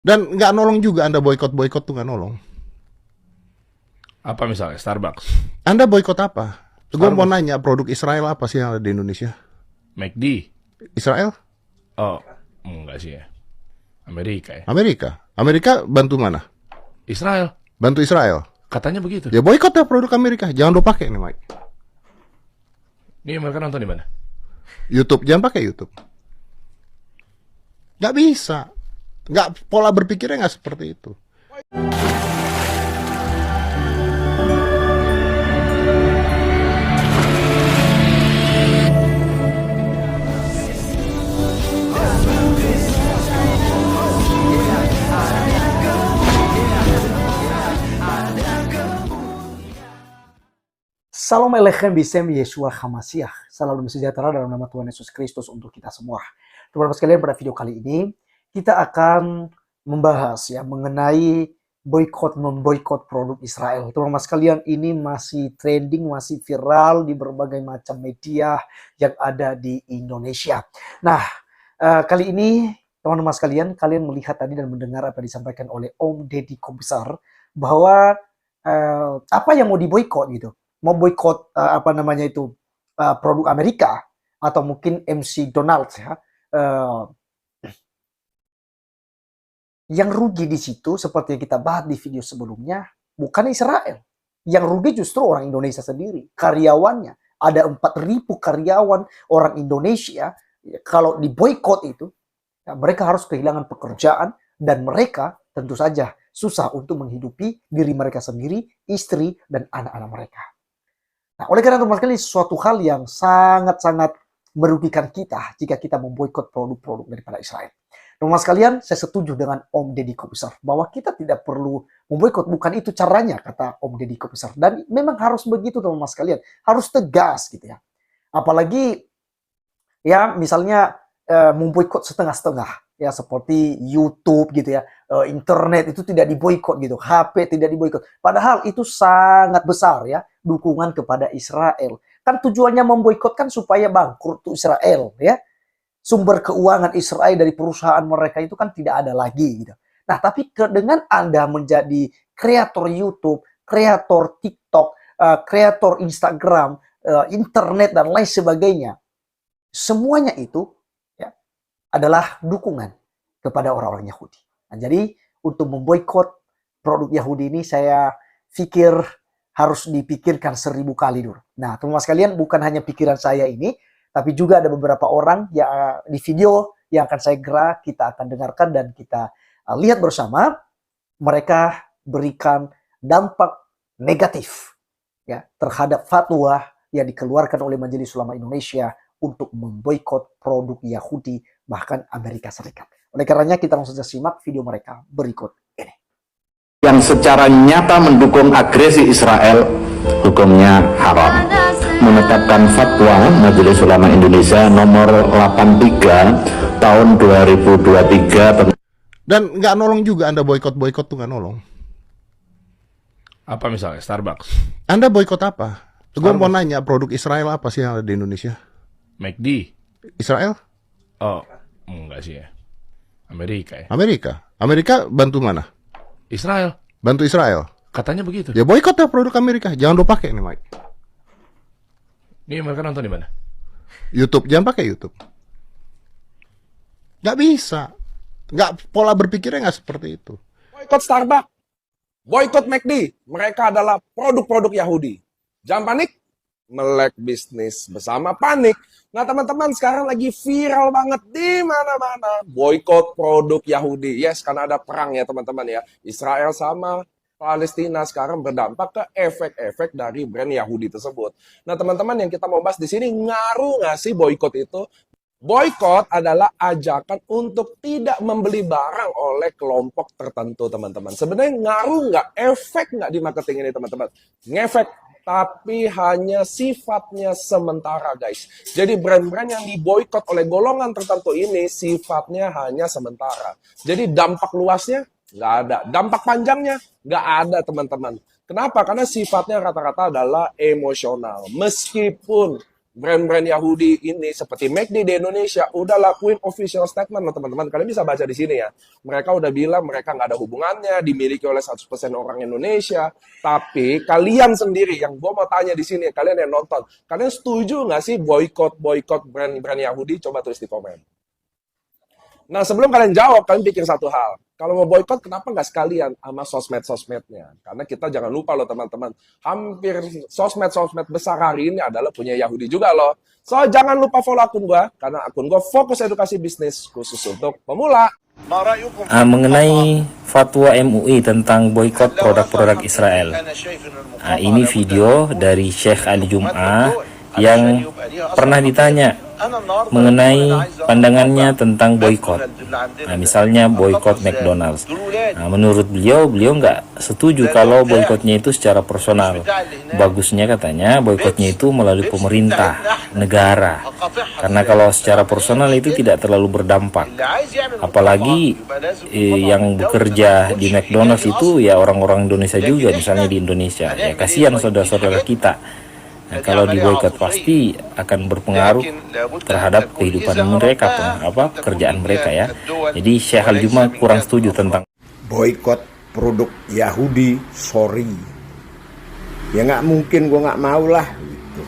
Dan nggak nolong juga Anda boykot tuh nggak nolong. Apa misalnya Starbucks, Anda boykot apa? Gue mau Starbucks, nanya produk Israel apa sih yang ada di Indonesia? McD. Israel? Oh, enggak sih ya. Amerika ya. Amerika? Amerika bantu mana? Israel. Bantu Israel? Katanya begitu. Ya boykot ya produk Amerika. Jangan lo pakai nih Mike. Ini mereka nonton di mana? YouTube, jangan pakai YouTube. Nggak bisa. Nggak, pola berpikirnya nggak seperti itu. Salam Alechem Bisem Yeshua Hamasiah. Salam sejahtera dalam nama Tuhan Yesus Kristus untuk kita semua. Teman-teman sekalian, pada video kali ini kita akan membahas ya mengenai boykot non-boykot produk Israel. Teman-teman sekalian, ini masih trending, masih viral di berbagai macam media yang ada di Indonesia. Nah, kali ini teman-teman sekalian, kalian melihat tadi dan mendengar apa yang disampaikan oleh Om Deddy Kobzar bahwa apa yang mau diboykot gitu. Mau boykot produk Amerika atau mungkin MC Donald ya. Yang rugi di situ seperti yang kita bahas di video sebelumnya bukan Israel. Yang rugi justru orang Indonesia sendiri, karyawannya. Ada 4.000 karyawan orang Indonesia, kalau diboykot itu ya, mereka harus kehilangan pekerjaan dan mereka tentu saja susah untuk menghidupi diri mereka sendiri, istri, dan anak-anak mereka. Nah, oleh karena itu, ini suatu hal yang sangat-sangat merugikan kita jika kita memboikot produk-produk daripada Israel. Teman-teman sekalian, saya setuju dengan Om Deddy Kobzar bahwa kita tidak perlu memboikot, bukan itu caranya, kata Om Deddy Kobzar. Dan memang harus begitu, teman-teman sekalian, harus tegas gitu ya. Apalagi ya misalnya memboikot setengah-setengah ya, seperti YouTube gitu ya, internet itu tidak diboikot gitu, HP tidak diboikot. Padahal itu sangat besar ya dukungan kepada Israel. Kan tujuannya memboikot kan supaya bangkrut tuh Israel ya. Sumber keuangan Israel dari perusahaan mereka itu kan tidak ada lagi gitu. Nah, tapi dengan Anda menjadi kreator YouTube, kreator TikTok, kreator Instagram, internet dan lain sebagainya, semuanya itu ya, adalah dukungan kepada orang-orang Yahudi. Nah, jadi untuk memboikot produk Yahudi ini saya pikir harus dipikirkan 1000 kali dulu. Nah, teman-teman sekalian, bukan hanya pikiran saya ini, tapi juga ada beberapa orang yang di video yang akan saya gerak, kita akan dengarkan dan kita lihat bersama. Mereka berikan dampak negatif ya terhadap fatwa yang dikeluarkan oleh Majelis Ulama Indonesia untuk memboikot produk Yahudi bahkan Amerika Serikat. Oleh karenanya kita langsung saja simak video mereka berikut ini. Yang secara nyata mendukung agresi Israel, hukumnya haram. Menetapkan fatwa Majelis Ulama Indonesia nomor 83 tahun 2023. Dan nggak nolong juga Anda boykot tuh nggak nolong. Apa misalnya Starbucks, Anda boykot apa? Gue mau Starbucks, nanya produk Israel apa sih yang ada di Indonesia? McD. Israel? Oh, enggak sih ya. Amerika ya. Amerika? Amerika bantu mana? Israel. Bantu Israel? Katanya begitu. Ya boykot ya produk Amerika. Jangan lo pakai nih Mike. Ini mereka nonton di mana? YouTube, jangan pakai YouTube. Nggak bisa. Nggak, pola berpikirnya nggak seperti itu. Boykot Starbucks, boykot McD, mereka adalah produk-produk Yahudi. Jangan panik, melek bisnis bersama panik. Nah teman-teman, sekarang lagi viral banget di mana-mana. Boykot produk Yahudi. Yes, karena ada perang ya teman-teman ya. Israel sama Palestina sekarang berdampak ke efek-efek dari brand Yahudi tersebut. Nah teman-teman, yang kita mau bahas di sini, ngaruh nggak sih boykot itu? Boykot adalah ajakan untuk tidak membeli barang oleh kelompok tertentu, teman-teman. Sebenarnya ngaruh nggak, efek nggak di marketing ini, teman-teman? Ngefek, tapi hanya sifatnya sementara, guys. Jadi brand-brand yang diboykot oleh golongan tertentu ini sifatnya hanya sementara. Jadi dampak luasnya nggak ada. Dampak panjangnya nggak ada, teman-teman. Kenapa? Karena sifatnya rata-rata adalah emosional. Meskipun brand-brand Yahudi ini seperti McD di Indonesia udah lakuin official statement loh teman-teman. Kalian bisa baca di sini ya. Mereka udah bilang mereka nggak ada hubungannya, dimiliki oleh 100% orang Indonesia. Tapi kalian sendiri, yang gue mau tanya di sini, kalian yang nonton, kalian setuju nggak sih boykot brand-brand Yahudi? Coba tulis di komen. Nah, sebelum kalian jawab, kalian pikir satu hal. Kalau mau boykot, kenapa nggak sekalian sama sosmed-sosmednya? Karena kita jangan lupa loh teman-teman, hampir sosmed-sosmed besar hari ini adalah punya Yahudi juga loh. So, jangan lupa follow akun gua, karena akun gua fokus edukasi bisnis khusus untuk pemula. Mengenai fatwa MUI tentang boykot produk-produk Israel. Ini video dari Syekh Ali Jum'ah yang pernah ditanya mengenai pandangannya tentang boykot. Misalnya boykot McDonald's. Menurut beliau nggak setuju kalau boykotnya itu secara personal. Bagusnya katanya boykotnya itu melalui pemerintah, negara. Karena kalau secara personal itu tidak terlalu berdampak. Apalagi yang bekerja di McDonald's itu ya orang-orang Indonesia juga, misalnya di Indonesia. Ya kasihan saudara-saudara kita. Kalau diboykot pasti akan berpengaruh terhadap kehidupan mereka, pekerjaan mereka ya. Jadi Syekh Ali Jum'ah kurang setuju tentang Boykot produk Yahudi, sorry. Ya nggak mungkin, gue nggak mau lah. Gitu.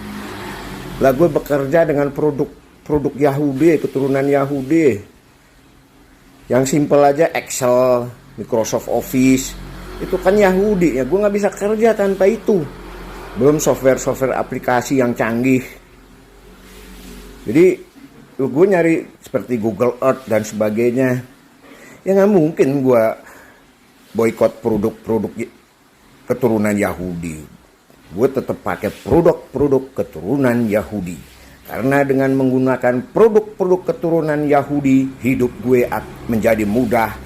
Lah gue bekerja dengan produk Yahudi, keturunan Yahudi. Yang simple aja Excel, Microsoft Office, itu kan Yahudi ya. Gue nggak bisa kerja tanpa itu. Belum software aplikasi yang canggih. Jadi gue nyari seperti Google Earth dan sebagainya. Ya nggak mungkin gue boykot produk-produk keturunan Yahudi. Gue tetap pakai produk-produk keturunan Yahudi. Karena dengan menggunakan produk-produk keturunan Yahudi, hidup gue menjadi mudah,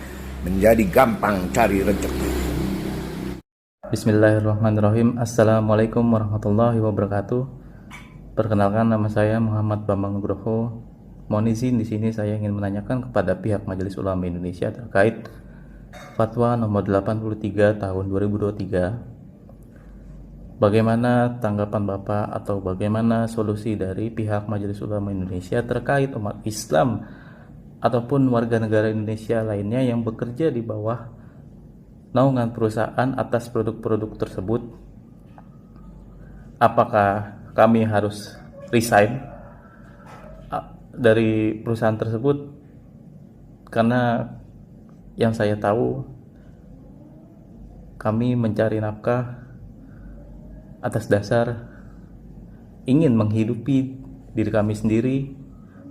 menjadi gampang cari rezeki. Bismillahirrahmanirrahim. Assalamualaikum warahmatullahi wabarakatuh. Perkenalkan, nama saya Muhammad Bambang Nugroho. Mohon izin di sini saya ingin menanyakan kepada pihak Majelis Ulama Indonesia terkait Fatwa nomor 83 tahun 2023. Bagaimana tanggapan Bapak atau bagaimana solusi dari pihak Majelis Ulama Indonesia terkait umat Islam ataupun warga negara Indonesia lainnya yang bekerja di bawah naungan perusahaan atas produk-produk tersebut? Apakah kami harus resign dari perusahaan tersebut? Karena yang saya tahu, kami mencari nafkah atas dasar ingin menghidupi diri kami sendiri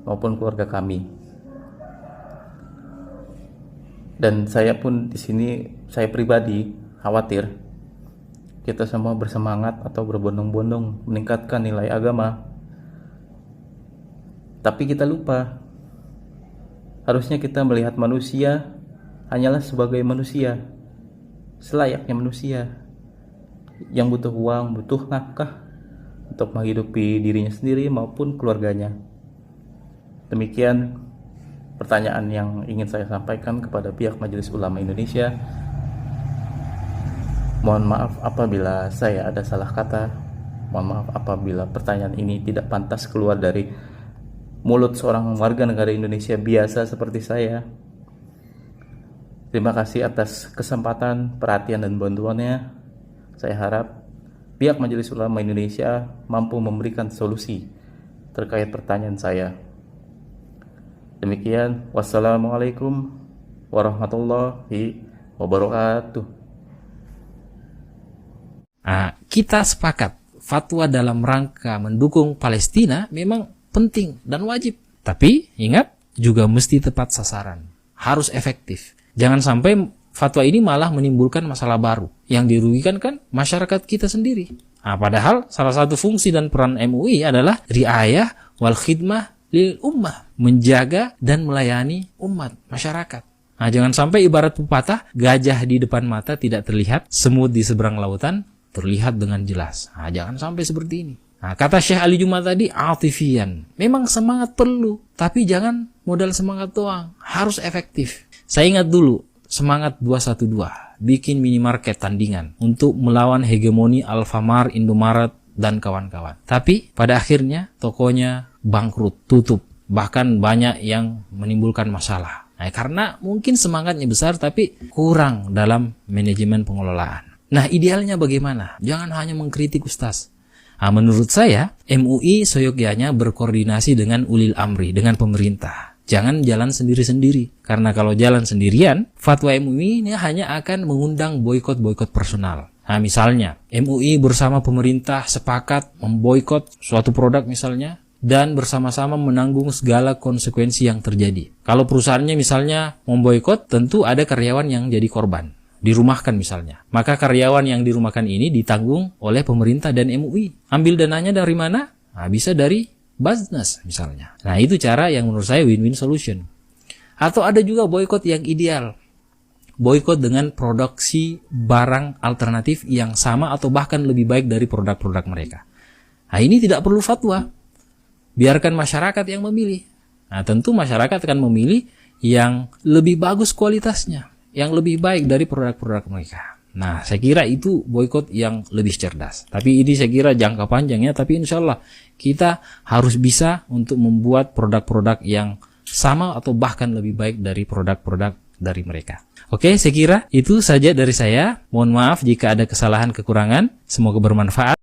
maupun keluarga kami. Dan saya pun di sini, saya pribadi khawatir kita semua bersemangat atau berbondong-bondong meningkatkan nilai agama, tapi kita lupa harusnya kita melihat manusia hanyalah sebagai manusia, selayaknya manusia yang butuh uang, butuh nafkah untuk menghidupi dirinya sendiri maupun keluarganya. Demikian pertanyaan yang ingin saya sampaikan kepada pihak Majelis Ulama Indonesia. Mohon maaf apabila saya ada salah kata. Mohon maaf apabila pertanyaan ini tidak pantas keluar dari mulut seorang warga negara Indonesia biasa seperti saya. Terima kasih atas kesempatan, perhatian, dan bantuannya. Saya harap pihak Majelis Ulama Indonesia mampu memberikan solusi terkait pertanyaan saya. Demikian, wassalamualaikum warahmatullahi wabarakatuh. Kita sepakat fatwa dalam rangka mendukung Palestina memang penting dan wajib. Tapi ingat, juga mesti tepat sasaran. Harus efektif. Jangan sampai fatwa ini malah menimbulkan masalah baru. Yang dirugikan kan masyarakat kita sendiri. Padahal salah satu fungsi dan peran MUI adalah riayah wal khidmah lil ummah, menjaga dan melayani umat, masyarakat. Jangan sampai ibarat pepatah, gajah di depan mata tidak terlihat, semut di seberang lautan terlihat dengan jelas. Jangan sampai seperti ini. Kata Syekh Ali Jum'ah tadi, atifian. Memang semangat perlu, tapi jangan modal semangat doang, harus efektif. Saya ingat dulu, semangat 212, bikin minimarket tandingan untuk melawan hegemoni Alfamart, Indomaret, dan kawan-kawan. Tapi pada akhirnya tokonya bangkrut, tutup, bahkan banyak yang menimbulkan masalah. Nah, karena mungkin semangatnya besar tapi kurang dalam manajemen pengelolaan. Nah, idealnya bagaimana? Jangan hanya mengkritik Ustaz. Nah, menurut saya, MUI seyogyanya berkoordinasi dengan ulil amri, dengan pemerintah. Jangan jalan sendiri-sendiri. Karena kalau jalan sendirian, fatwa MUI ini hanya akan mengundang boikot-boikot personal. Nah, misalnya, MUI bersama pemerintah sepakat memboikot suatu produk misalnya, dan bersama-sama menanggung segala konsekuensi yang terjadi. Kalau perusahaannya misalnya memboikot, tentu ada karyawan yang jadi korban. Dirumahkan misalnya. Maka karyawan yang dirumahkan ini ditanggung oleh pemerintah dan MUI. Ambil dananya dari mana? Nah, bisa dari Basnas misalnya. Nah, itu cara yang menurut saya win-win solution. Atau ada juga boikot yang ideal. Boikot dengan produksi barang alternatif yang sama atau bahkan lebih baik dari produk-produk mereka. Nah, ini tidak perlu fatwa. Biarkan masyarakat yang memilih. Nah, tentu masyarakat akan memilih yang lebih bagus kualitasnya, yang lebih baik dari produk-produk mereka. Nah, saya kira itu boikot yang lebih cerdas. Tapi ini saya kira jangka panjangnya, tapi insya Allah kita harus bisa untuk membuat produk-produk yang sama atau bahkan lebih baik dari produk-produk dari mereka. Oke, saya kira itu saja dari saya. Mohon maaf jika ada kesalahan kekurangan. Semoga bermanfaat.